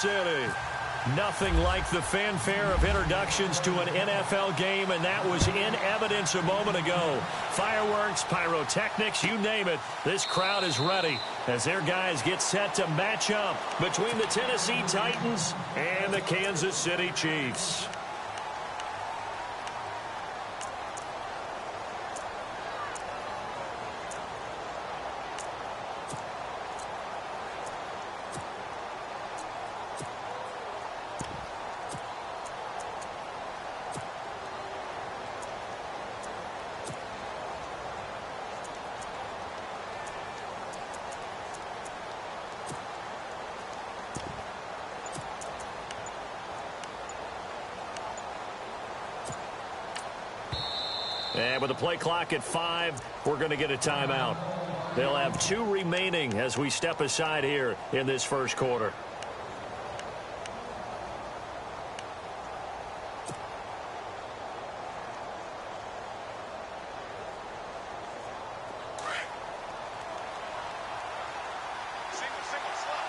City. Nothing like the fanfare of introductions to an NFL game, and that was in evidence a moment ago. Fireworks, pyrotechnics, you name it. This crowd is ready as their guys get set to match up between the Tennessee Titans and the Kansas City Chiefs. And with the play clock at 5, we're going to get a timeout. They'll have 2 remaining as we step aside here in this first quarter.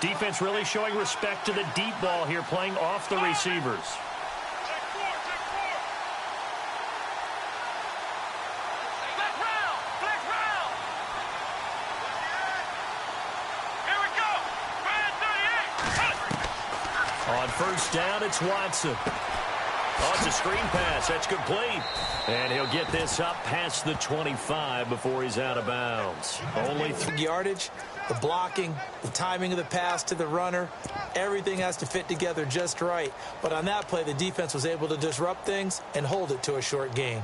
Defense really showing respect to the deep ball here, playing off the receivers. On first down, it's Watson. Oh, it's a screen pass. That's complete. And he'll get this up past the 25 before he's out of bounds. Only 3 yardage, the blocking, the timing of the pass to the runner, everything has to fit together just right. But on that play, the defense was able to disrupt things and hold it to a short gain.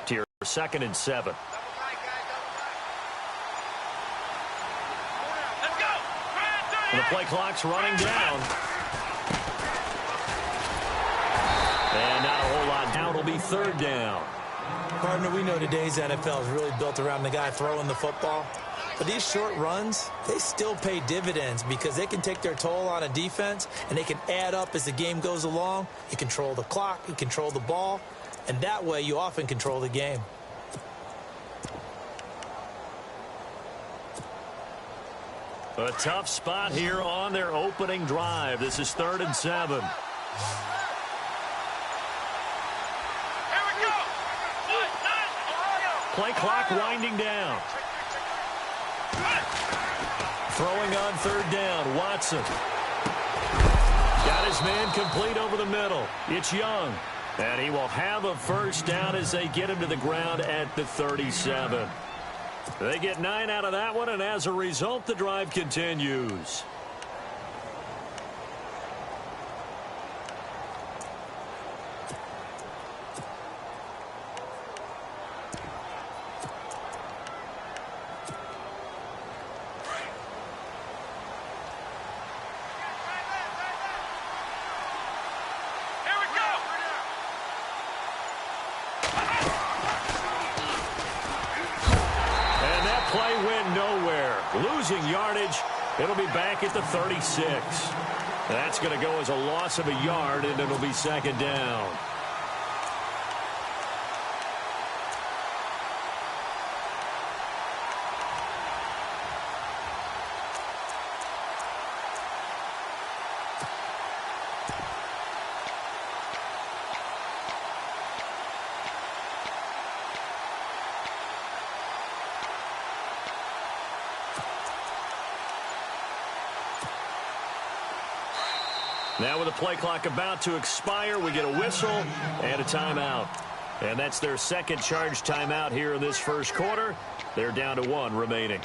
To your 2nd and 7. The play clock's running down. And not a whole lot. Now it'll be 3rd down. Partner, we know today's NFL is really built around the guy throwing the football. But these short runs, they still pay dividends because they can take their toll on a defense and they can add up as the game goes along. You control the clock, you control the ball, and that way you often control the game. A tough spot here on their opening drive. This is 3rd and 7. Play clock winding down. Throwing on 3rd down, Watson. Got his man complete over the middle. It's Young. And he will have a first down as they get him to the ground at the 37. They get 9 out of that one, and as a result, the drive continues. Losing yardage. It'll be back at the 36. That's going to go as a loss of a yard, and it'll be 2nd down. Now with the play clock about to expire, we get a whistle and a timeout. And that's their 2nd charge timeout here in this first quarter. They're down to 1 remaining.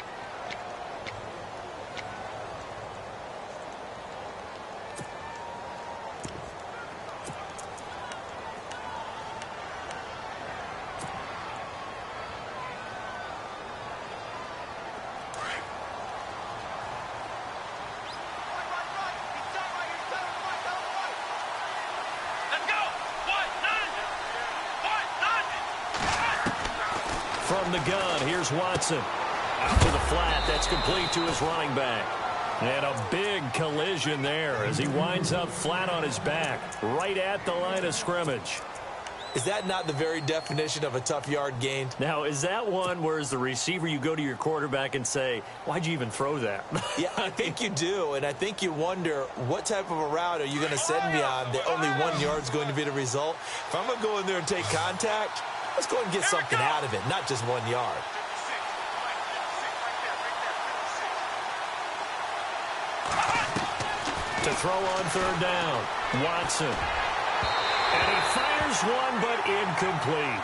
From the gun, here's Watson. Out to the flat, that's complete to his running back. And a big collision there as he winds up flat on his back, right at the line of scrimmage. Is that not the very definition of a tough yard gained? Now, is that one where as the receiver you go to your quarterback and say, why'd you even throw that? Yeah, I think you do, and I think you wonder what type of a route are you going to send me on that only 1 yard's going to be the result? If I'm going to go in there and take contact, let's go and get something out of it, not just 1 yard. To throw on third down, Watson. And he fires one, but incomplete.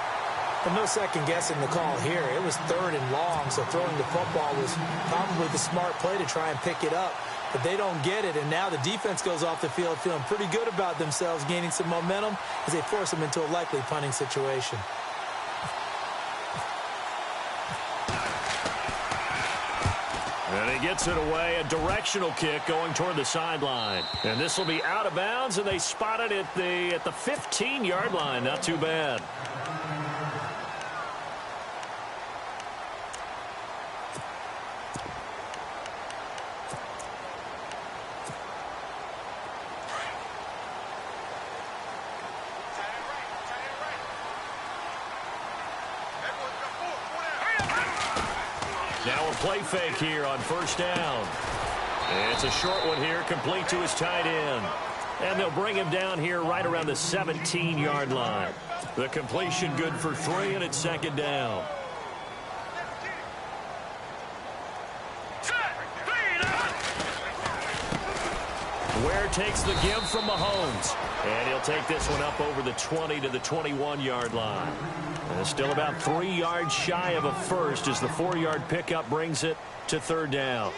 Well, no second guessing the call here. It was 3rd and long, so throwing the football was probably the smart play to try and pick it up. But they don't get it, and now the defense goes off the field feeling pretty good about themselves, gaining some momentum as they force them into a likely punting situation. And he gets it away, a directional kick going toward the sideline. And this will be out of bounds, and they spot it at the 15-yard line. Not too bad. Now a play fake here on first down. It's a short one here, complete to his tight end. And they'll bring him down here right around the 17-yard line. The completion good for 3, and it's 2nd down. Ware takes the give from Mahomes. And he'll take this one up over the 20 to the 21-yard line. And still about 3 yards shy of a first as the 4-yard pickup brings it to 3rd down.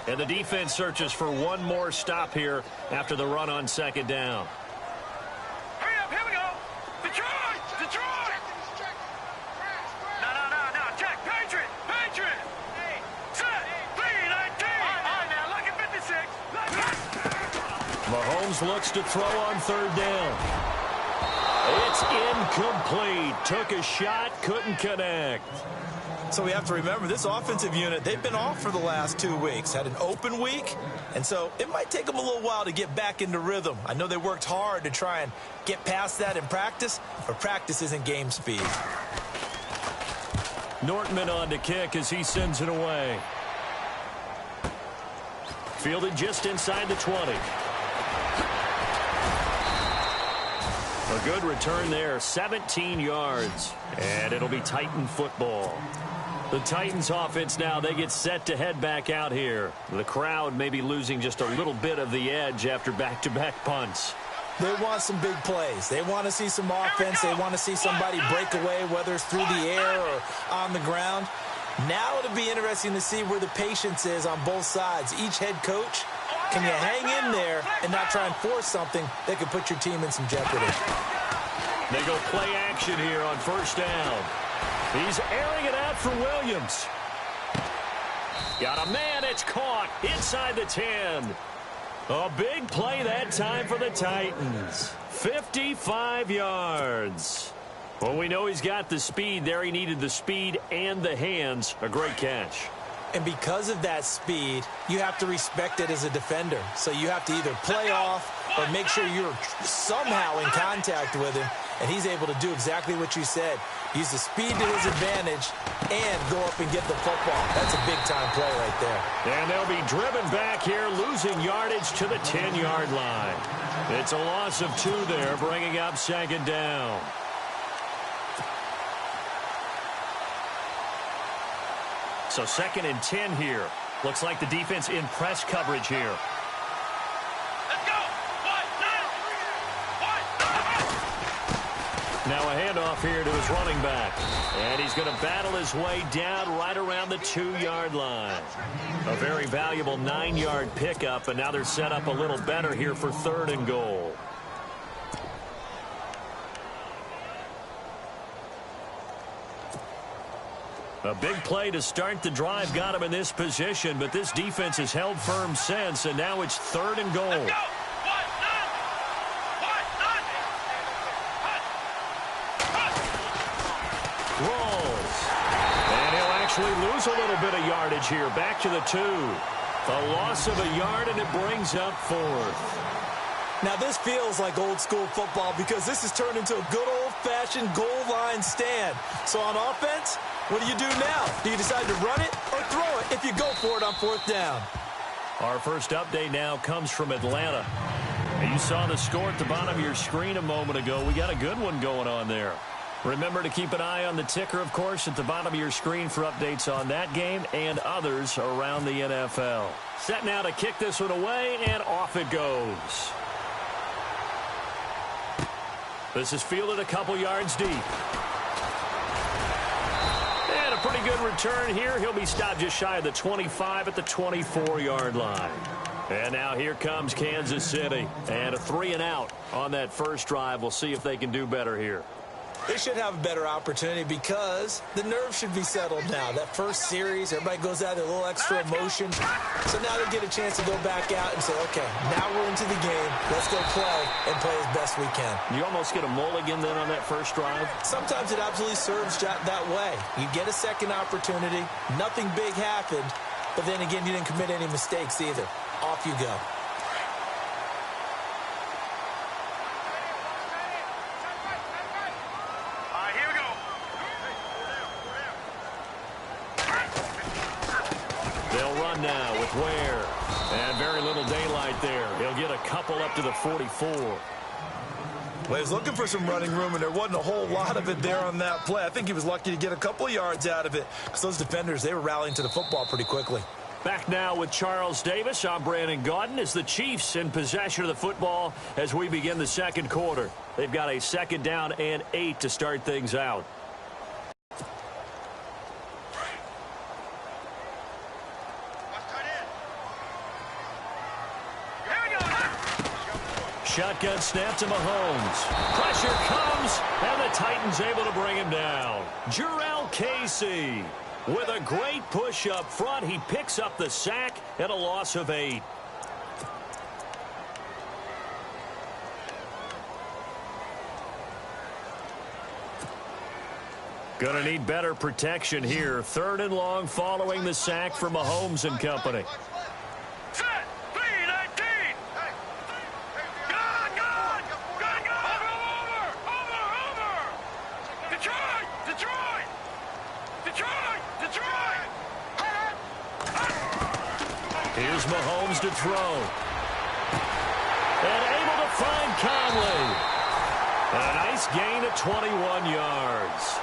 And the defense searches for one more stop here after the run on 2nd down. Hurry up, here we go. Detroit! Detroit! No. Check. Patriot! Set! Clean! 19! All right, now, look at 56. Mahomes looks to throw on 3rd down. It's incomplete. Took a shot, couldn't connect. So we have to remember this offensive unit, they've been off for the last 2 weeks, had an open week, and so it might take them a little while to get back into rhythm. I know they worked hard to try and get past that in practice, but practice isn't game speed. Nortman on to kick as he sends it away. Fielded just inside the 20. A good return there, 17 yards, and it'll be Titan football. The Titans offense now, they get set to head back out here. The crowd may be losing just a little bit of the edge after back-to-back punts. They want some big plays. They want to see some offense. They want to see somebody break away, whether it's through the air or on the ground. Now it'll be interesting to see where the patience is on both sides. Each head coach, can you hang in there and not try and force something that could put your team in some jeopardy? They go play action here on first down. He's airing it out for Williams. Got a man, it's caught inside the 10. A big play that time for the Titans. 55 yards. Well, we know he's got the speed there. He needed the speed and the hands. A great catch. And because of that speed, you have to respect it as a defender. So you have to either play off or make sure you're somehow in contact with him. And he's able to do exactly what you said. Use the speed to his advantage and go up and get the football. That's a big-time play right there. And they'll be driven back here, losing yardage to the 10-yard line. It's a loss of 2 there, bringing up 2nd down. So 2nd and 10 here. Looks like the defense in press coverage here. Now a handoff here to his running back. And he's going to battle his way down right around the 2-yard line. A very valuable 9-yard pickup, and now they're set up a little better here for 3rd and goal. A big play to start the drive got him in this position, but this defense has held firm since, and now it's 3rd and goal. Rolls. And he'll actually lose a little bit of yardage here. Back to the 2. A loss of a yard, and it brings up 4th. Now, this feels like old-school football because this has turned into a good old-fashioned goal line stand. So on offense, what do you do now? Do you decide to run it or throw it if you go for it on 4th down? Our first update now comes from Atlanta. And you saw the score at the bottom of your screen a moment ago. We got a good one going on there. Remember to keep an eye on the ticker, of course, at the bottom of your screen for updates on that game and others around the NFL. Set now to kick this one away, and off it goes. This is fielded a couple yards deep. And a pretty good return here. He'll be stopped just shy of the 25 at the 24-yard line. And now here comes Kansas City. And a 3-and-out on that first drive. We'll see if they can do better here. They should have a better opportunity because the nerves should be settled now. That first series, everybody goes out with a little extra emotion. So now they get a chance to go back out and say, okay, now we're into the game. Let's go play and play as best we can. You almost get a mulligan then on that first drive? Sometimes it absolutely serves that way. You get a second opportunity. Nothing big happened. But then again, you didn't commit any mistakes either. Off you go. Now with Ware. And very little daylight there. He'll get a couple up to the 44. Well, he was looking for some running room, and there wasn't a whole lot of it there on that play. I think he was lucky to get a couple of yards out of it because those defenders, they were rallying to the football pretty quickly. Back now with Charles Davis. I'm Brandon Gaudin as the Chiefs in possession of the football as we begin the second quarter. They've got a 2nd down and 8 to start things out. Shotgun snap to Mahomes. Pressure comes, and the Titans able to bring him down. Jurrell Casey with a great push up front. He picks up the sack and a loss of 8. Gonna need better protection here. 3rd and long following the sack for Mahomes and company. Here's Mahomes to throw. And able to find Conley. A nice gain of 21 yards.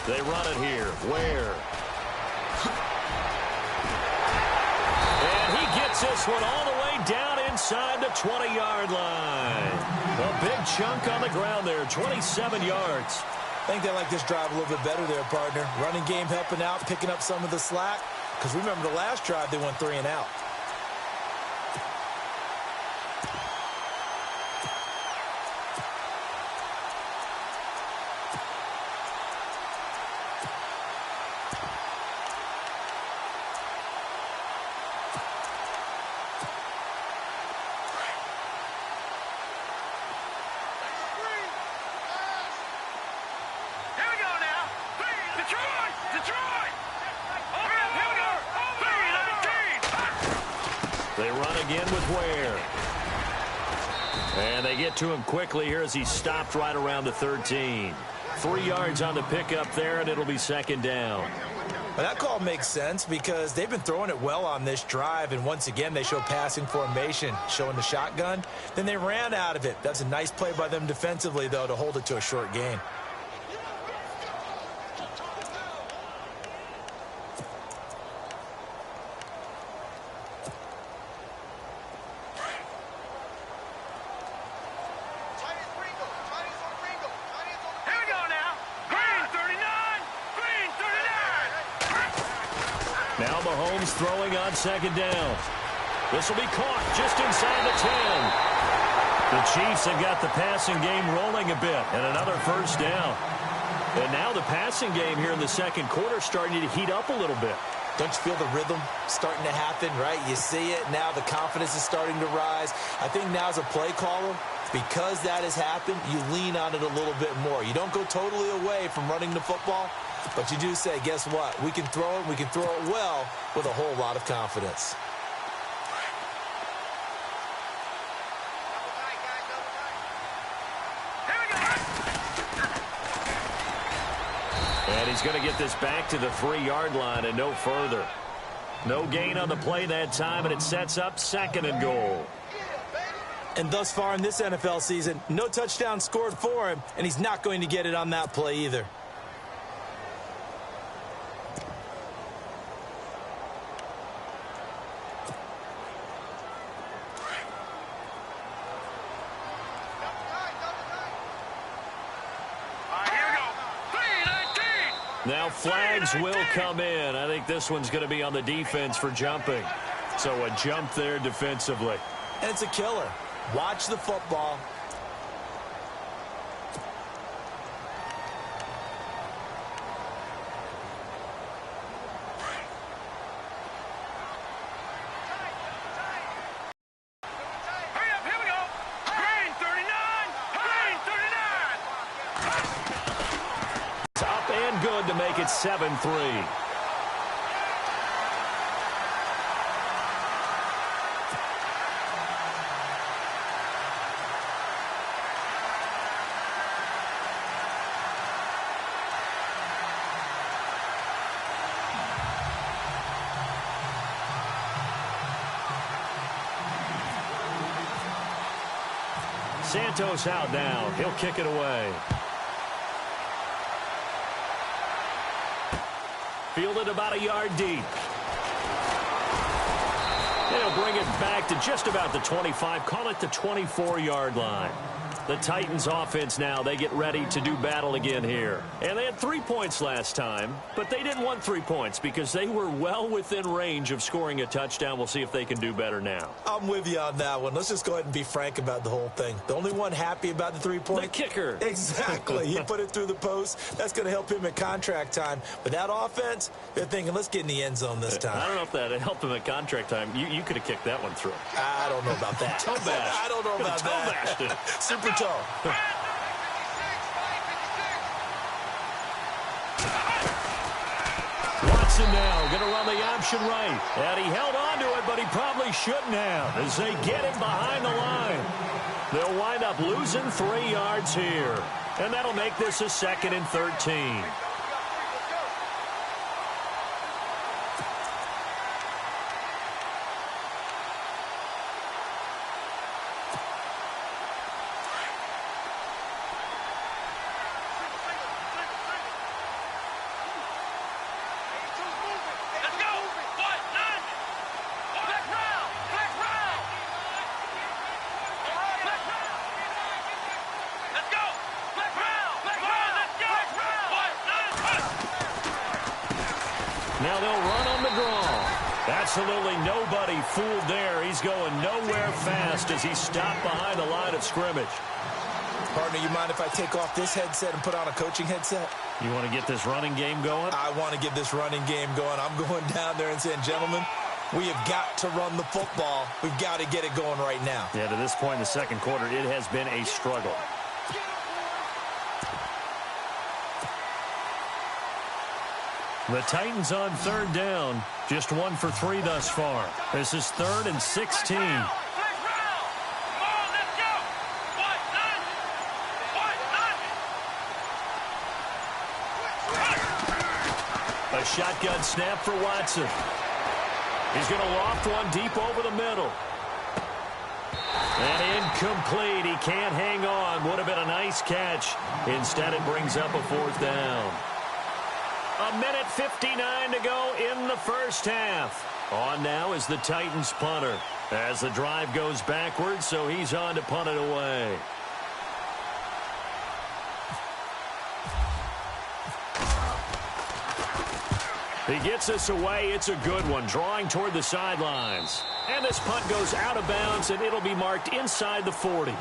They run it here. Ware. And he gets this one all the way down inside the 20-yard line. A big chunk on the ground there, 27 yards. I think they like this drive a little bit better there, partner. Running game helping out, picking up some of the slack. Because remember the last drive, they went 3-and-out. They run again with Ware. And they get to him quickly here as he stopped right around the 13. 3 yards on the pickup there, and it'll be 2nd down. Well, that call makes sense because they've been throwing it well on this drive, and once again they show passing formation, showing the shotgun. Then they ran out of it. That's a nice play by them defensively, though, to hold it to a short gain. Mahomes throwing on second down. This will be caught just inside the 10. The Chiefs have got the passing game rolling a bit, and another first down. And now the passing game here in the second quarter starting to heat up a little bit. Don't you feel the rhythm starting to happen, right? You see it. Now the confidence is starting to rise. I think now as a play caller, because that has happened, you lean on it a little bit more. You don't go totally away from running the football, but you do say, guess what? We can throw it. We can throw it well with a whole lot of confidence. And he's going to get this back to the 3-yard line and no further. No gain on the play that time, and it sets up 2nd and goal. And thus far in this NFL season, no touchdown scored for him, and he's not going to get it on that play either. Now flags will come in. I think this one's going to be on the defense for jumping. So a jump there defensively. And it's a killer. Watch the football. Hurry up, here we go. Green 39. Green 39. Top and good to make it 7-3. Santos out now. He'll kick it away. Fielded about a yard deep. They'll bring it back to just about the 25. Call it the 24-yard line. The Titans offense now, they get ready to do battle again here. And they had 3 points last time, but they didn't want 3 points because they were well within range of scoring a touchdown. We'll see if they can do better now. I'm with you on that one. Let's just go ahead and be frank about the whole thing. The only one happy about the 3-point? The kicker. Exactly. He put it through the post. That's going to help him at contract time. But that offense, they're thinking, let's get in the end zone this time. I don't know if that helped him at contract time. You could have kicked that one through. I don't know about that. Toe bash. I don't know about toe that. Bashed it. Super toe. Watson now going to run the option right. And he held on to it, but he probably shouldn't have as they get him behind the line. They'll wind up losing 3 yards here. And that'll make this a 2nd and 13. Now they'll run on the draw. Absolutely nobody fooled there. He's going nowhere fast as he's stopped behind the line of scrimmage. Partner, you mind if I take off this headset and put on a coaching headset? You want to get this running game going? I want to get this running game going. I'm going down there and saying, gentlemen, we have got to run the football. We've got to get it going right now. Yeah, to this point in the second quarter, it has been a struggle. The Titans on 3rd down. Just 1 for 3 thus far. This is 3rd and 16. A shotgun snap for Watson. He's going to loft one deep over the middle. And incomplete. He can't hang on. Would have been a nice catch. Instead, it brings up a 4th down. 1:59 to go in the first half. On now is the Titans punter as the drive goes backwards, so he's on to punt it away. He gets this away. It's a good one, drawing toward the sidelines. And this punt goes out of bounds, and it'll be marked inside the 40.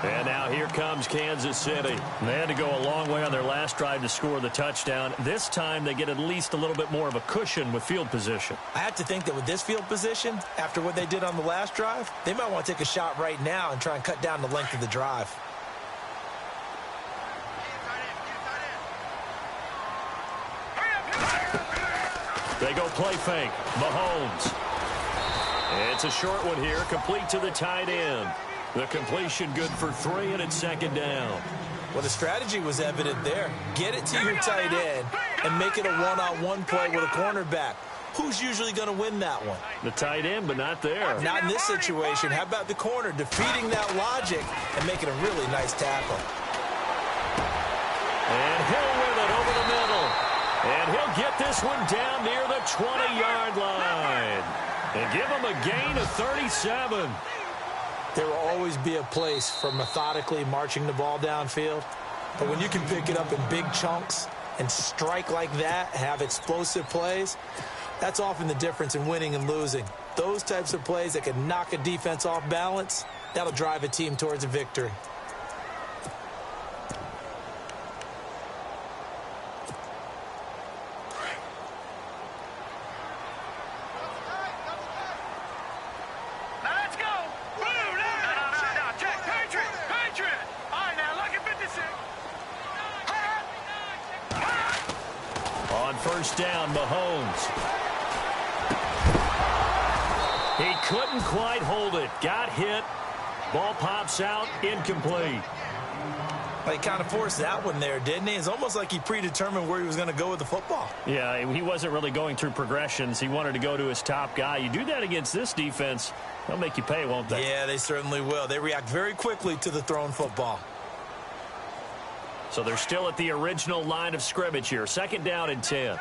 And now here comes Kansas City. They had to go a long way on their last drive to score the touchdown. This time they get at least a little bit more of a cushion with field position. I have to think that with this field position, after what they did on the last drive, they might want to take a shot right now and try and cut down the length of the drive. They go play fake. Mahomes. It's a short one here, complete to the tight end. The completion good for 3, and it's second down. Well, the strategy was evident there. Get it to your tight end and make it a one-on-one play with a cornerback. Who's usually going to win that one? The tight end, but not there. Not in this situation. How about the corner defeating that logic and making a really nice tackle? And Hill with it over the middle. And he'll get this one down near the 20-yard line. And give him a gain of 37. There will always be a place for methodically marching the ball downfield. But when you can pick it up in big chunks and strike like that, have explosive plays, that's often the difference in winning and losing. Those types of plays that can knock a defense off balance, that'll drive a team towards a victory. First down, Mahomes. He couldn't quite hold it. Got hit. Ball pops out. Incomplete. Well, he kind of forced that one there, didn't he? It's almost like he predetermined where he was going to go with the football. Yeah, he wasn't really going through progressions. He wanted to go to his top guy. You do that against this defense, they'll make you pay, won't they? Yeah, they certainly will. They react very quickly to the thrown football. So they're still at the original line of scrimmage here. Second down and 10.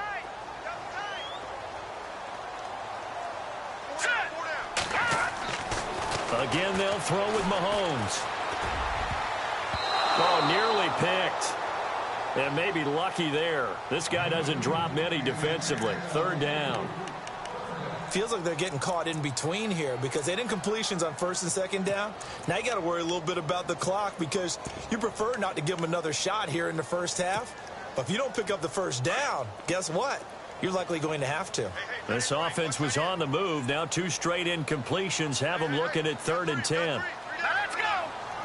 Again, they'll throw with Mahomes. Oh, nearly picked. And maybe lucky there. This guy doesn't drop many defensively. Third down. Feels like they're getting caught in between here because they didn't completions on first and second down. Now you got to worry a little bit about the clock because you prefer not to give them another shot here in the first half. But if you don't pick up the first down, guess what? You're likely going to have to. This offense was on the move. Now 2 straight incompletions have them looking at 3rd and 10. Now let's go.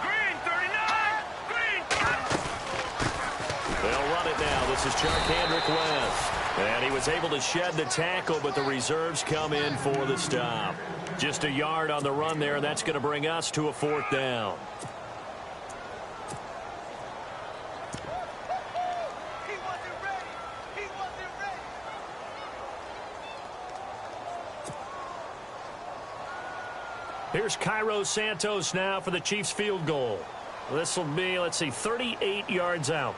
Green 39. Green 30. They'll run it now. This is Charkandrick West. And he was able to shed the tackle, but the reserves come in for the stop. Just a yard on the run there, and that's going to bring us to a 4th down. Here's Cairo Santos now for the Chiefs field goal. This will be, let's see, 38 yards out.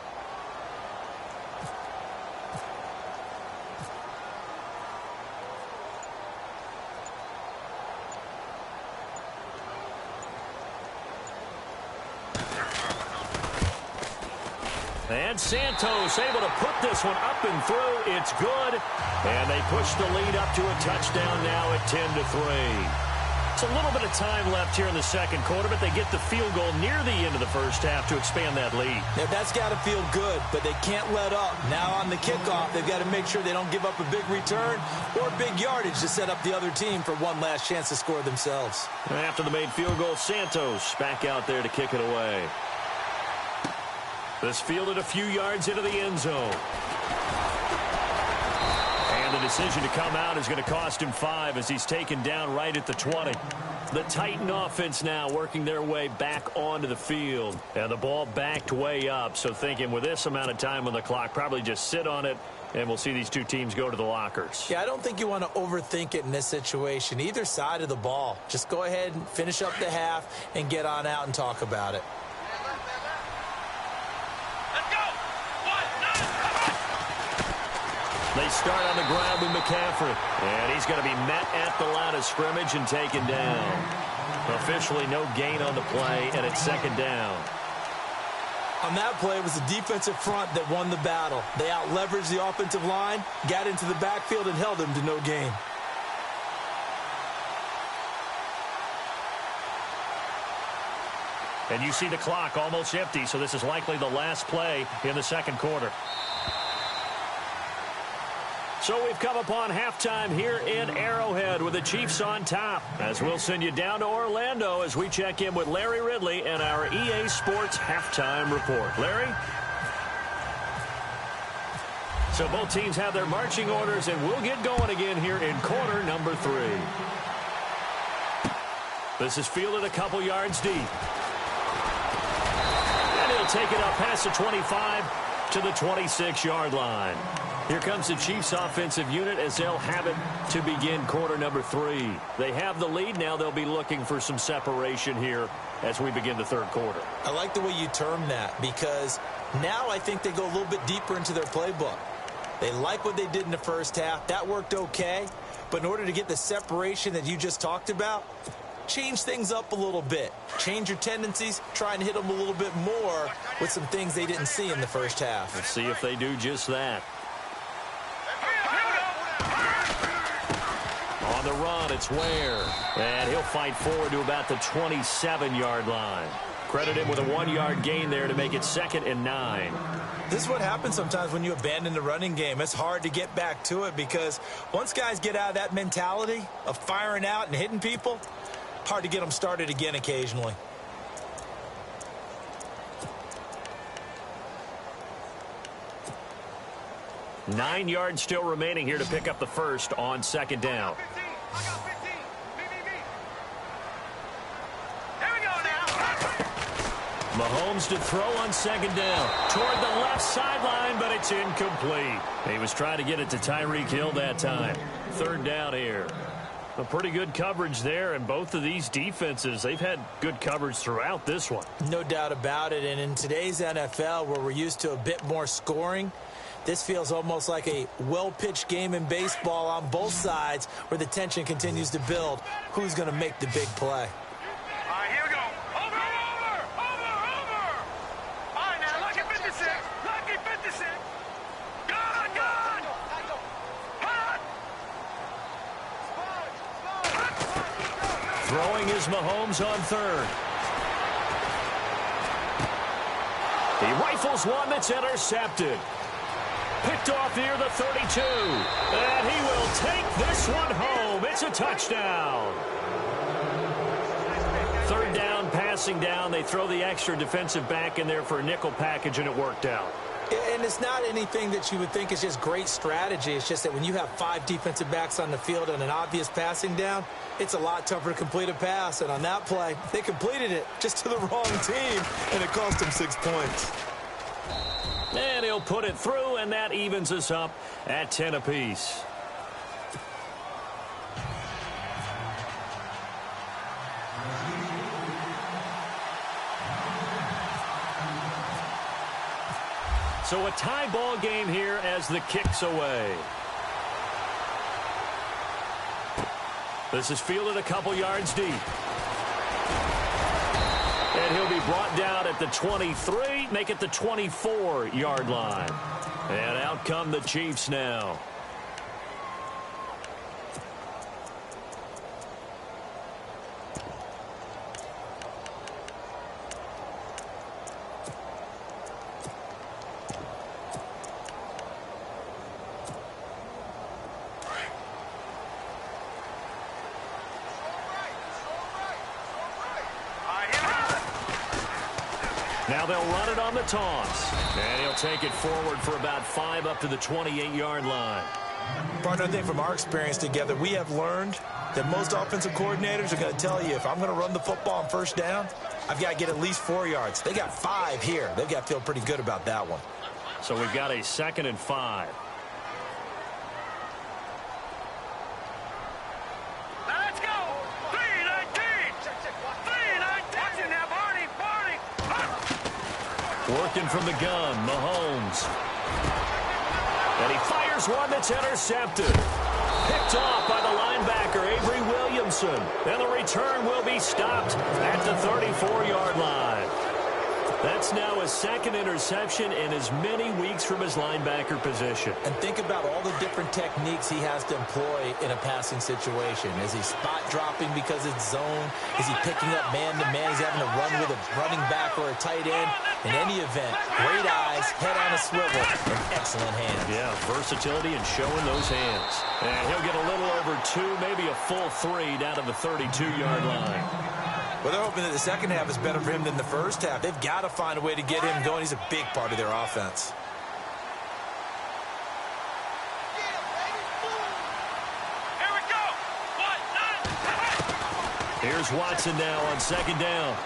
And Santos able to put this one up and through. It's good. And they push the lead up to a touchdown now at 10-3. It's a little bit of time left here in the second quarter, but they get the field goal near the end of the first half to expand that lead. Now, that's got to feel good, but they can't let up. Now on the kickoff, they've got to make sure they don't give up a big return or big yardage to set up the other team for one last chance to score themselves. After the made field goal, Santos back out there to kick it away. This fielded a few yards into the end zone. And the decision to come out is going to cost him 5 as he's taken down right at the 20. The Titan offense now working their way back onto the field. And the ball backed way up. So thinking with this amount of time on the clock, probably just sit on it, and we'll see these two teams go to the lockers. Yeah, I don't think you want to overthink it in this situation. Either side of the ball. Just go ahead and finish up the half and get on out and talk about it. They start on the ground with McCaffrey. And he's going to be met at the line of scrimmage and taken down. Officially no gain on the play, and it's second down. On that play, it was the defensive front that won the battle. They out-leveraged the offensive line, got into the backfield, and held him to no gain. And you see the clock almost empty, so this is likely the last play in the second quarter. So we've come upon halftime here in Arrowhead with the Chiefs on top. As we'll send you down to Orlando as we check in with Larry Ridley and our EA Sports Halftime Report. Larry? So both teams have their marching orders, and we'll get going again here in quarter number 3. This is fielded a couple yards deep. And he'll take it up past the 25 to the 26-yard line. Here comes the Chiefs offensive unit as they'll have it to begin quarter number 3. They have the lead. Now they'll be looking for some separation here as we begin the third quarter. I like the way you term that because now I think they go a little bit deeper into their playbook. They like what they did in the first half. That worked okay. But in order to get the separation that you just talked about, change things up a little bit. Change your tendencies. Try and hit them a little bit more with some things they didn't see in the first half. Let's see if they do just that. On the run, it's Ware. And he'll fight forward to about the 27-yard line. Credit him with a 1-yard gain there to make it 2nd and 9. This is what happens sometimes when you abandon the running game. It's hard to get back to it because once guys get out of that mentality of firing out and hitting people, hard to get them started again occasionally. Nine yards still remaining here to pick up the first on 2nd down. Mahomes to throw on 2nd down. Toward the left sideline, but it's incomplete. He was trying to get it to Tyreek Hill that time. 3rd down here. A pretty good coverage there, and both of these defenses, they've had good coverage throughout this one. No doubt about it, and in today's NFL where we're used to a bit more scoring, this feels almost like a well-pitched game in baseball on both sides where the tension continues to build. Who's going to make the big play? All right, here we go. Over. All right, now, lucky 56. Lucky 56. Good. Hot. Throwing is Mahomes on 3rd. He rifles one that's intercepted. Picked off near the 32. And he will take this one home. It's a touchdown. 3rd down, passing down. They throw the extra defensive back in there for a nickel package, and it worked out. And it's not anything that you would think is just great strategy. It's just that when you have 5 defensive backs on the field and an obvious passing down, it's a lot tougher to complete a pass. And on that play, they completed it just to the wrong team, and it cost them 6 points. And he'll put it through, and that evens us up at 10 apiece. So a tie ball game here as the kick's away. This is fielded a couple yards deep. And he'll be brought down at the 23, make it the 24-yard line. And out come the Chiefs now. Now they'll run it on the toss. And he'll take it forward for about 5 up to the 28-yard line. Partner, I think from our experience together, we have learned that most offensive coordinators are going to tell you if I'm going to run the football on 1st down, I've got to get at least 4 yards. They got 5 here. They've got to feel pretty good about that one. So we've got a 2nd and 5. Let's go. 3-19. 3-19. Watching now, Barney. Working from the gun, Mahomes. And he fires one that's intercepted. Picked off by the linebacker, Avery Williamson. And the return will be stopped at the 34-yard line. That's now his second interception in as many weeks from his linebacker position. And think about all the different techniques he has to employ in a passing situation. Is he spot dropping because it's zone? Is he picking up man-to-man? He's having to run with a running back or a tight end. In any event, great eyes, head on a swivel, and excellent hands. Yeah, versatility and showing those hands. And he'll get a little over 2, maybe a full 3 down to the 32-yard line. Well, they're hoping that the second half is better for him than the first half. They've got to find a way to get him going. He's a big part of their offense. Here we go. Here's Watson now on second down.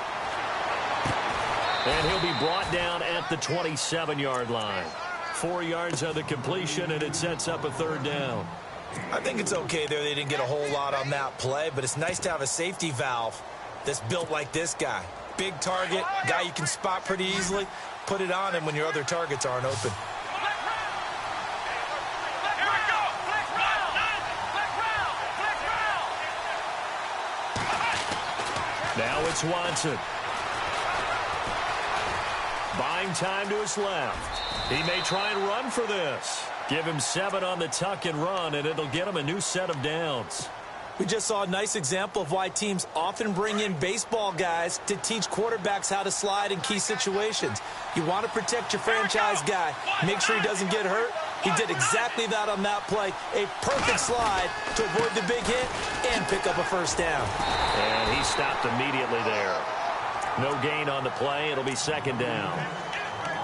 And he'll be brought down at the 27-yard line. 4 yards on the completion, and it sets up a third down. I think it's okay there. They didn't get a whole lot on that play, but it's nice to have a safety valve that's built like this guy. Big target, guy you can spot pretty easily. Put it on him when your other targets aren't open. Now it's Watson. Buying time to his left. He may try and run for this. Give him 7 on the tuck and run, and it'll get him a new set of downs. We just saw a nice example of why teams often bring in baseball guys to teach quarterbacks how to slide in key situations. You want to protect your franchise guy. Make sure he doesn't get hurt. He did exactly that on that play. A perfect slide to avoid the big hit and pick up a first down. And he stopped immediately there. No gain on the play. It'll be second down.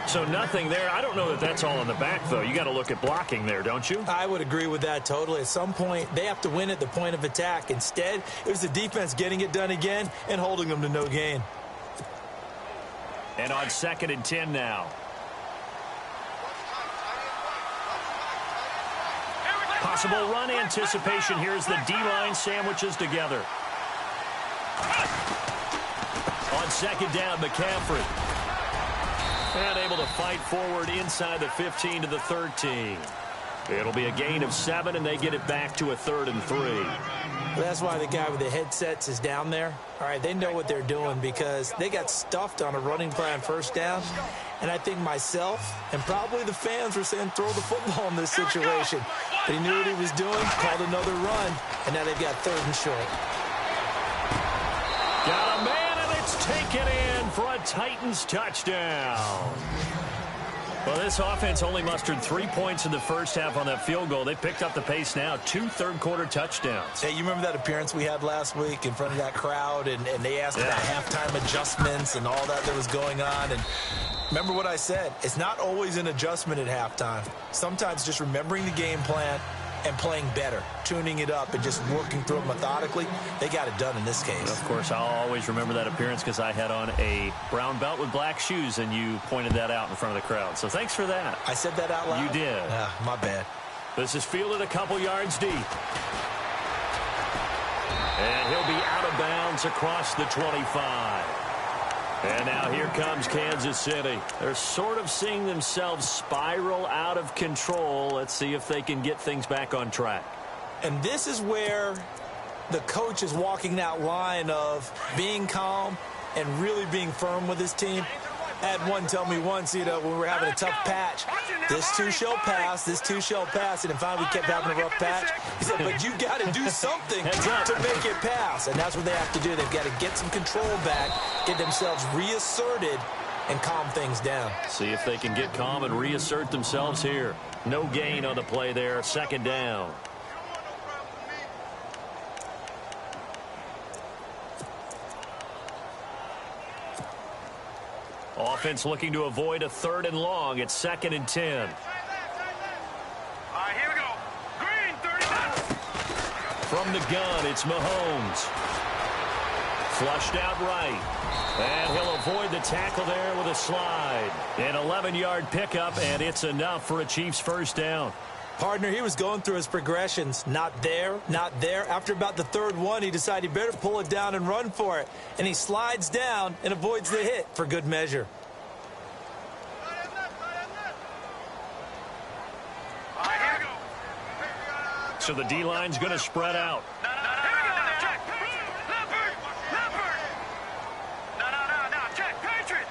So nothing there. I don't know that that's all in the back, though. You got to look at blocking there, don't you? I would agree with that totally. At some point, they have to win at the point of attack. Instead, it was the defense getting it done again and holding them to no gain. And on 2nd and 10 now. Possible run anticipation. Here's the D-line sandwiches together. On 2nd down, McCaffrey. And able to fight forward inside the 15 to the 13. It'll be a gain of 7, and they get it back to a 3rd and 3. Well, that's why the guy with the headsets is down there. All right, they know what they're doing because they got stuffed on a running play on first down. And I think myself and probably the fans were saying throw the football in this situation. But he knew what he was doing, called another run, and now they've got 3rd and short. Got a man, and it's taken in for a Titans touchdown. Well, this offense only mustered 3 points in the first half on that field goal. They picked up the pace now. 2 third-quarter touchdowns. Hey, you remember that appearance we had last week in front of that crowd, and they asked about halftime adjustments and all that was going on, and remember what I said. It's not always an adjustment at halftime. Sometimes just remembering the game plan and playing better, tuning it up and just working through it methodically. They got it done in this case. Of course, I'll always remember that appearance because I had on a brown belt with black shoes, and you pointed that out in front of the crowd. So thanks for that. I said that out loud? You did. My bad. This is fielded a couple yards deep. And he'll be out of bounds across the 25. And now here comes Kansas City. They're sort of seeing themselves spiral out of control. Let's see if they can get things back on track. And this is where the coach is walking that line of being calm and really being firm with his team. I had one tell me once, when we were having a tough patch, this too shall pass, this too shall pass, and then finally we kept having a rough patch. He said, but you got to do something to make it pass, and that's what they have to do. They've got to get some control back, get themselves reasserted, and calm things down. See if they can get calm and reassert themselves here. No gain on the play there, 2nd down. Offense looking to avoid a 3rd and long. It's 2nd and 10. Here we go. Green, 39. From the gun, it's Mahomes. Flushed out right. And he'll avoid the tackle there with a slide. An 11-yard pickup, and it's enough for a Chiefs first down. Partner, he was going through his progressions. Not there, not there. After about the 3rd one, he decided he better pull it down and run for it. And he slides down and avoids the hit for good measure. Here we go. So the D-line's going to spread out. Here we go. Check. Leopard. No. Check. Patriot.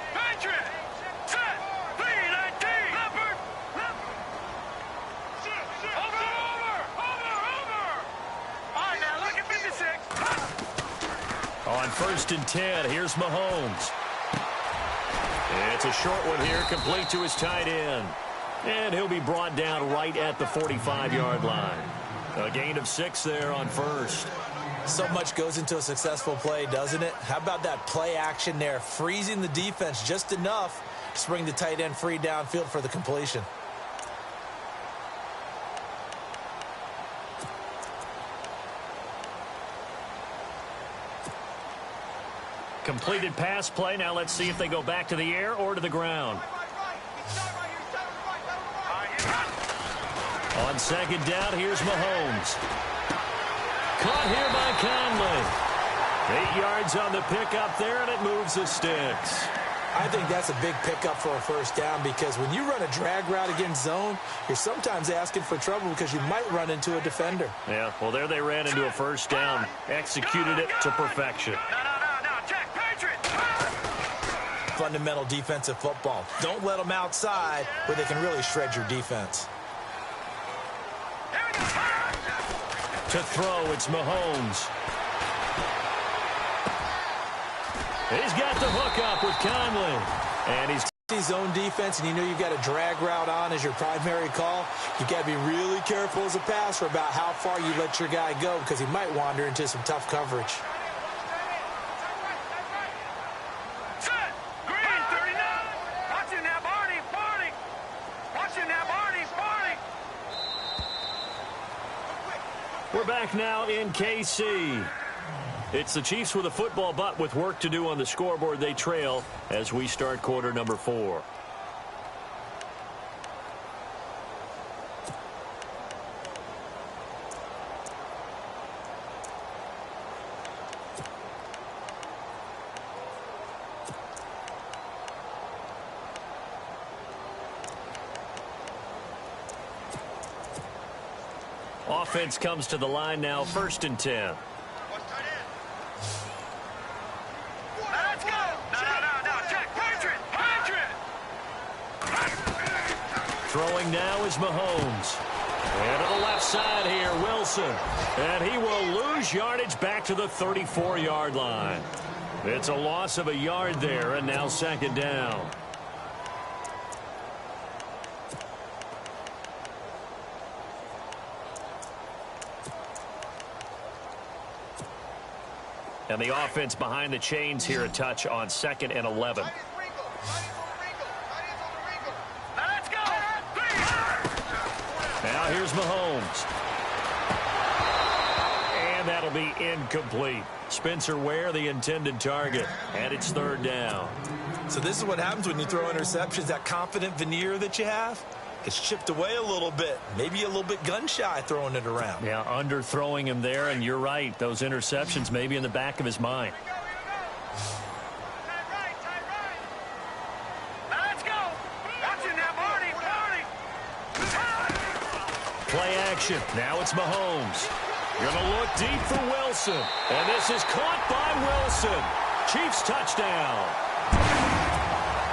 first and 10. Here's Mahomes. It's a short one here, complete to his tight end. And he'll be brought down right at the 45-yard line. A gain of 6 there on first. So much goes into a successful play, doesn't it? How about that play action there, freezing the defense just enough to bring the tight end free downfield for the completion. Completed pass play. Now let's see if they go back to the air or to the ground. On second down, here's Mahomes. Caught here by Conley. 8 yards on the pickup there, and it moves the sticks. I think that's a big pickup for a first down because when you run a drag route against zone, you're sometimes asking for trouble because you might run into a defender. Yeah, well, there they ran into a first down. Executed it to perfection. Fundamental defensive football. Don't let them outside where they can really shred your defense. To throw, it's Mahomes. He's got the hook up with Conley. And he's his own defense, and you know you've got a drag route on as your primary call. You've got to be really careful as a passer about how far you let your guy go because he might wander into some tough coverage. We're back now in KC. It's the Chiefs with a football, but with work to do on the scoreboard. They trail as we start quarter number 4. Offense comes to the line now, first and 10. Throwing now is Mahomes. And to the left side here, Wilson. And he will lose yardage back to the 34-yard line. It's a loss of a yard there, and now second down. And the offense behind the chains here, a touch on 2nd and 11. Now here's Mahomes. And that'll be incomplete. Spencer Ware, the intended target. And it's third down. So this is what happens when you throw interceptions. That confident veneer that you have, it's chipped away a little bit. Maybe a little bit gun-shy throwing it around. Yeah, underthrowing him there, and you're right. Those interceptions may be in the back of his mind. Play action. Now it's Mahomes. Gonna look deep for Wilson. And this is caught by Wilson. Chiefs touchdown.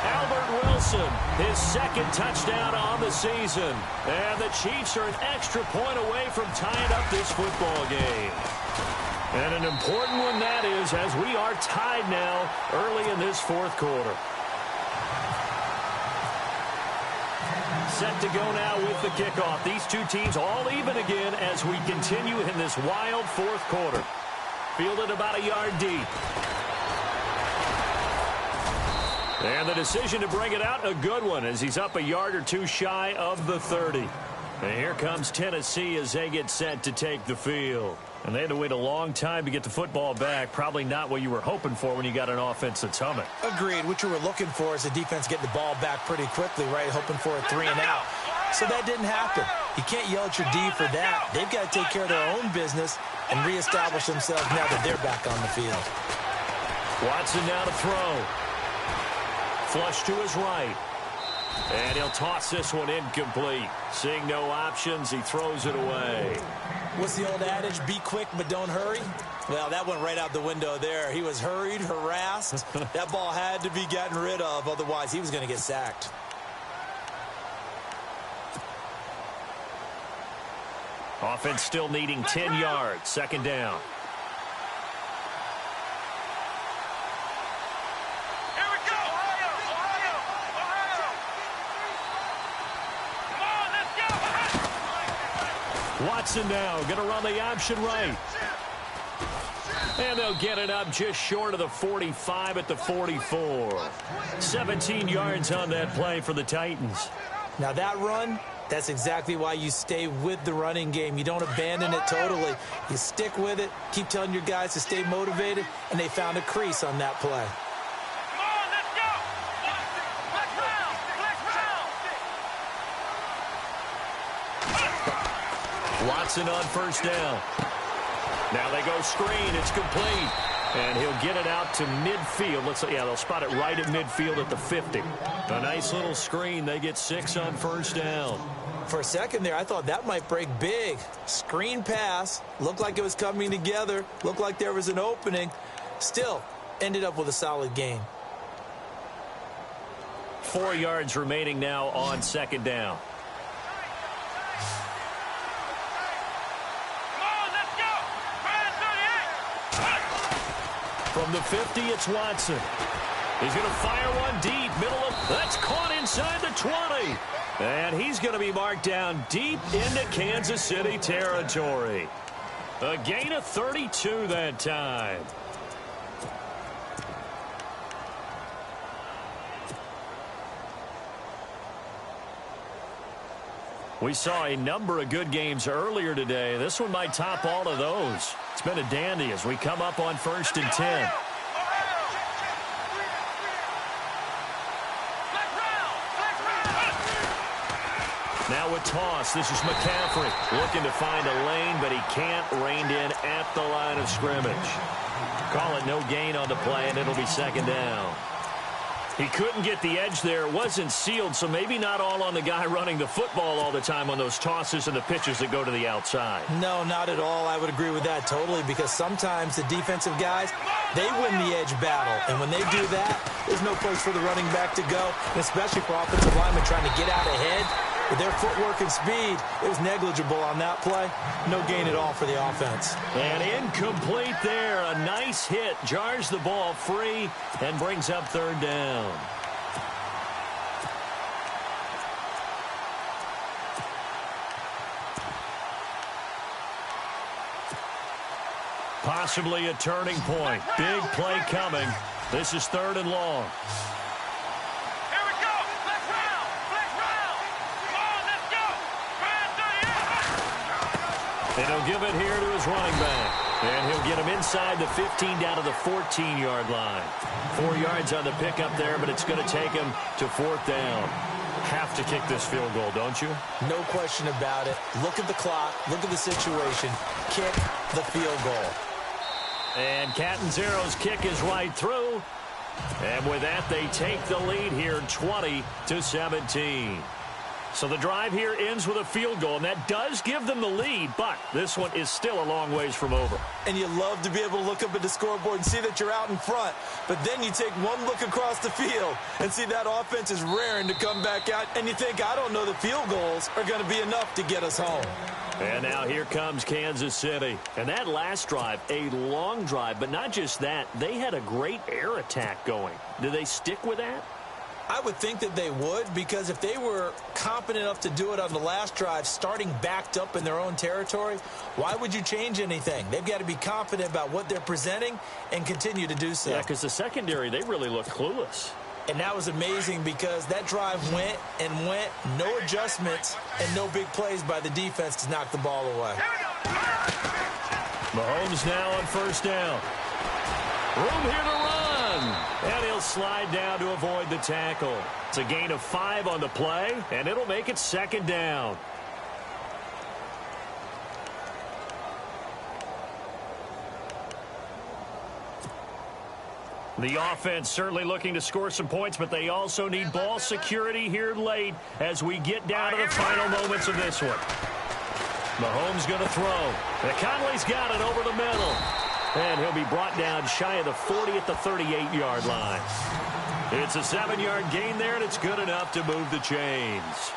Albert Wilson, his second touchdown on the season. And the Chiefs are an extra point away from tying up this football game. And an important one that is, as we are tied now early in this fourth quarter. Set to go now with the kickoff. These two teams all even again as we continue in this wild fourth quarter. Fielded about a yard deep. And the decision to bring it out, a good one, as he's up a yard or two shy of the 30. And here comes Tennessee as they get set to take the field. And they had to wait a long time to get the football back. Probably not what you were hoping for when you got an offense that's humming. Agreed. What you were looking for is the defense getting the ball back pretty quickly, right? Hoping for a 3 and out. So that didn't happen. You can't yell at your D for that. They've got to take care of their own business and reestablish themselves now that they're back on the field. Watson now to throw. Flush to his right. And he'll toss this one incomplete. Seeing no options, he throws it away. What's the old adage? Be quick, but don't hurry. Well, that went right out the window there. He was hurried, harassed. That ball had to be gotten rid of. Otherwise, he was going to get sacked. Offense still needing 10 yards. Second down. Watson now going to run the option right. And they'll get it up just short of the 45 at the 44. 17 yards on that play for the Titans. Now that run, that's exactly why you stay with the running game. You don't abandon it totally. You stick with it, keep telling your guys to stay motivated, and they found a crease on that play. Watson on first down. Now they go screen. It's complete. And he'll get it out to midfield. They'll spot it right at midfield at the 50. A nice little screen. They get 6 on first down. For a second there, I thought that might break big. Screen pass. Looked like it was coming together. Looked like there was an opening. Still, ended up with a solid gain. 4 yards remaining now on second down. From the 50, it's Watson. He's going to fire one deep, middle of... That's caught inside the 20. And he's going to be marked down deep into Kansas City territory. A gain of 32 that time. We saw a number of good games earlier today. This one might top all of those. It's been a dandy as we come up on 1st and 10. Now a toss. This is McCaffrey looking to find a lane, but he can't. Reined in at the line of scrimmage. Call it no gain on the play, and it'll be second down. He couldn't get the edge there. It wasn't sealed, so maybe not all on the guy running the football all the time on those tosses and the pitches that go to the outside. No, not at all. I would agree with that totally, because sometimes the defensive guys, they win the edge battle. And when they do that, there's no place for the running back to go, and especially for offensive linemen trying to get out ahead. With their footwork and speed, it was negligible on that play. No gain at all for the offense. And incomplete there. A nice hit. Jars the ball free and brings up third down. Possibly a turning point. Big play coming. This is 3rd and long. And he'll give it here to his running back. And he'll get him inside the 15 down to the 14-yard line. 4 yards on the pickup there, but it's going to take him to 4th down. Have to kick this field goal, don't you? No question about it. Look at the clock. Look at the situation. Kick the field goal. And Catanzaro's kick is right through. And with that, they take the lead here 20-17. So the drive here ends with a field goal, and that does give them the lead, but this one is still a long ways from over. And you love to be able to look up at the scoreboard and see that you're out in front, but then you take one look across the field and see that offense is raring to come back out, and you think, I don't know, the field goals are going to be enough to get us home. And now here comes Kansas City. And that last drive, a long drive, but not just that, they had a great air attack going. Do they stick with that? I would think that they would, because if they were competent enough to do it on the last drive, starting backed up in their own territory, why would you change anything? They've got to be confident about what they're presenting and continue to do so. Yeah, because the secondary, they really look clueless. And that was amazing because that drive went and went, no adjustments, and no big plays by the defense to knock the ball away. Mahomes now on first down. Room here to run. And he'll slide down to avoid the tackle. It's a gain of 5 on the play, and it'll make it second down. The offense certainly looking to score some points, but they also need ball security here late as we get down to the final moments of this one. Mahomes going to throw. Conley's got it over the middle. And he'll be brought down shy of the 40 at the 38-yard line. It's a 7-yard gain there, and it's good enough to move the chains.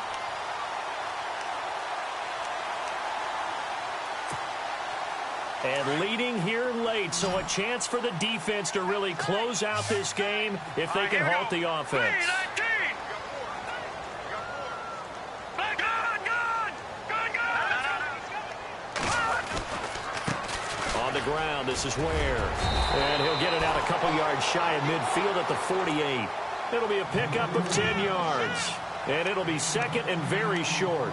And leading here late, so a chance for the defense to really close out this game if they can halt the offense. ground. This is Ware. And he'll get it out a couple yards shy of midfield at the 48. It'll be a pickup of 10 yards. And it'll be second and very short.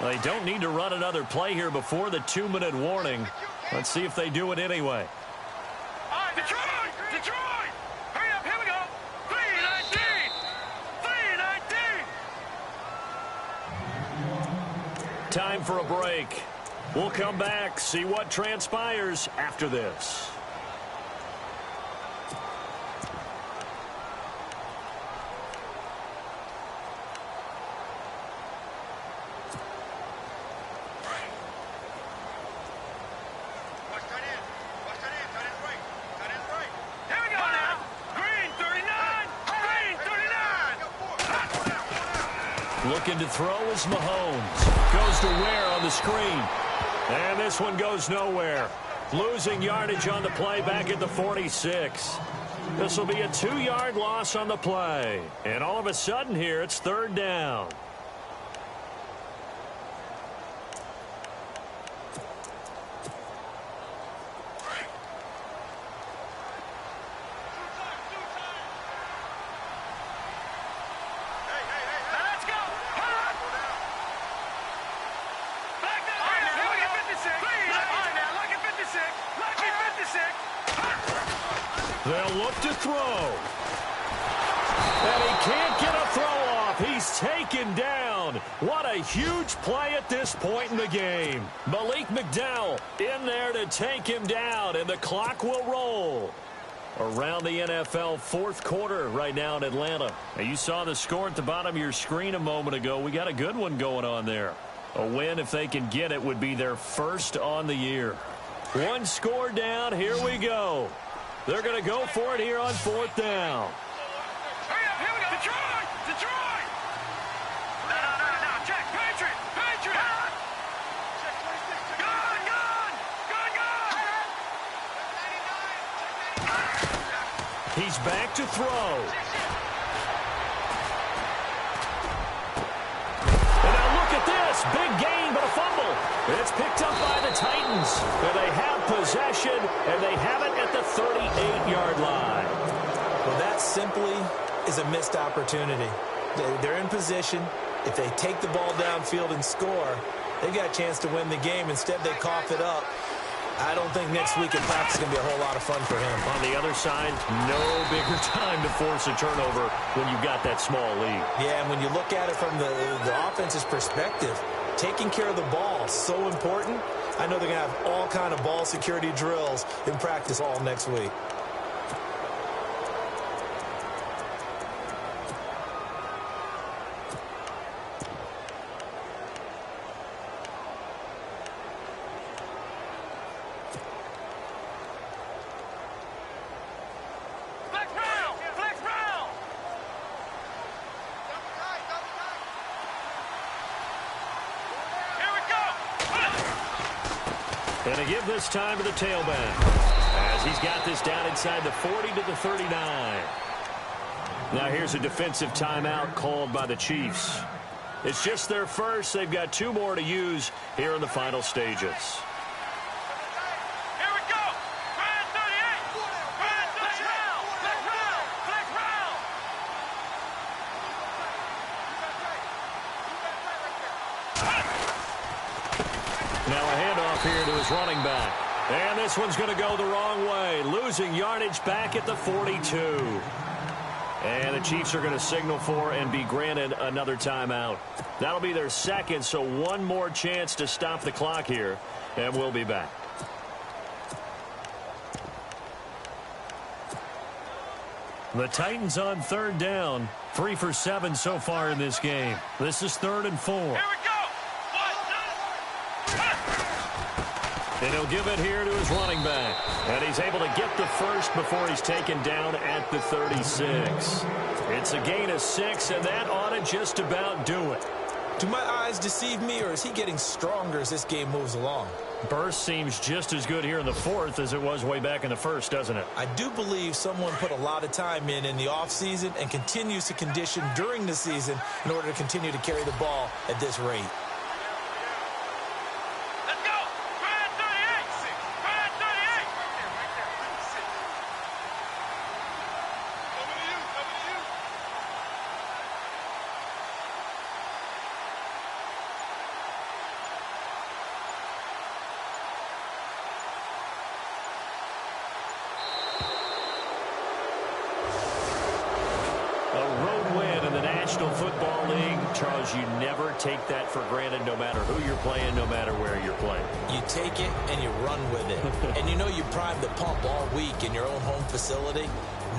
They don't need to run another play here before the 2-minute warning. Let's see if they do it anyway. Detroit! Detroit! Hurry up, here we go! 3-19! 3-19! Time for a break. We'll come back, see what transpires after this. Looking to throw is Mahomes. Goes to Ware on the screen. And this one goes nowhere. Losing yardage on the play back at the 46. This will be a 2-yard loss on the play. And all of a sudden here, it's third down. They'll look to throw. And he can't get a throw off. He's taken down. What a huge play at this point in the game. Malik McDowell in there to take him down, and the clock will roll. Around the NFL fourth quarter right now in Atlanta. Now, you saw the score at the bottom of your screen a moment ago. We got a good one going on there. A win, if they can get it, would be their first on the year. One score down. Here we go. They're going to go for it here on fourth down. Hurry up, here we go. Detroit! Detroit! No. Check. Patriot! Check 26. Gun! He's back to throw. And now look at this. Big gain, but a fumble. It's picked up by the Titans. And they have possession, and they have it at the 38-yard line. Well, that simply is a missed opportunity. They're in position. If they take the ball downfield and score, they've got a chance to win the game. Instead, they cough it up. I don't think next week in practice is going to be a whole lot of fun for him. On the other side, no bigger time to force a turnover when you've got that small lead. Yeah, and when you look at it from the offense's perspective, taking care of the ball is so important. I know they're going to have all kind of ball security drills in practice all next week. And to give this time to the tailback as he's got this down inside the 40 to the 39. Now here's a defensive timeout called by the Chiefs. It's just their first. They've got 2 more to use here in the final stages. Here we go. Brand 38. Brand 38. Flex round. Now a handoff here to his running back. And this one's going to go the wrong way. Losing yardage back at the 42. And the Chiefs are going to signal for and be granted another timeout. That'll be their second, so one more chance to stop the clock here. And we'll be back. The Titans on third down. 3 for 7 so far in this game. This is 3rd and 4. Here we go. And he'll give it here to his running back. And he's able to get the first before he's taken down at the 36. It's a gain of 6, and that ought to just about do it. Do my eyes deceive me, or is he getting stronger as this game moves along? Burst seems just as good here in the fourth as it was way back in the first, doesn't it? I do believe someone put a lot of time in the offseason and continues to condition during the season in order to continue to carry the ball at this rate. Let's go. Ride 38. Ride 38. Right there. Coming to you. Coming to you. A road win in the National Football League. Charles, you never take that for granted no matter who you're playing, no matter where you're playing. You take it and you run with it. And you know you prime the pump all week in your own home facility.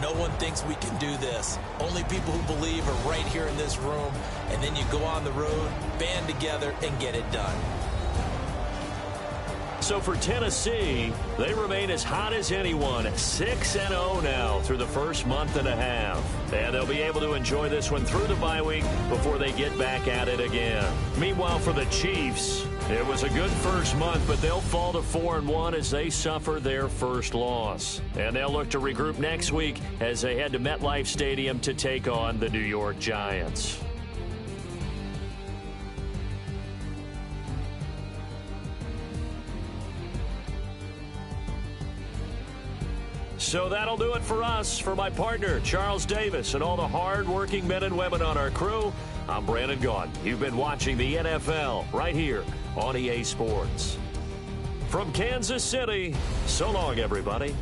No one thinks we can do this. Only people who believe are right here in this room. And then you go on the road, band together, and get it done. So for Tennessee, they remain as hot as anyone, 6-0 now through the first month and a half. And they'll be able to enjoy this one through the bye week before they get back at it again. Meanwhile, for the Chiefs, it was a good first month, but they'll fall to 4-1 as they suffer their first loss. And they'll look to regroup next week as they head to MetLife Stadium to take on the New York Giants. So that'll do it for us. For my partner, Charles Davis, and all the hard-working men and women on our crew, I'm Brandon Gaudin. You've been watching the NFL right here on EA Sports. From Kansas City, so long, everybody.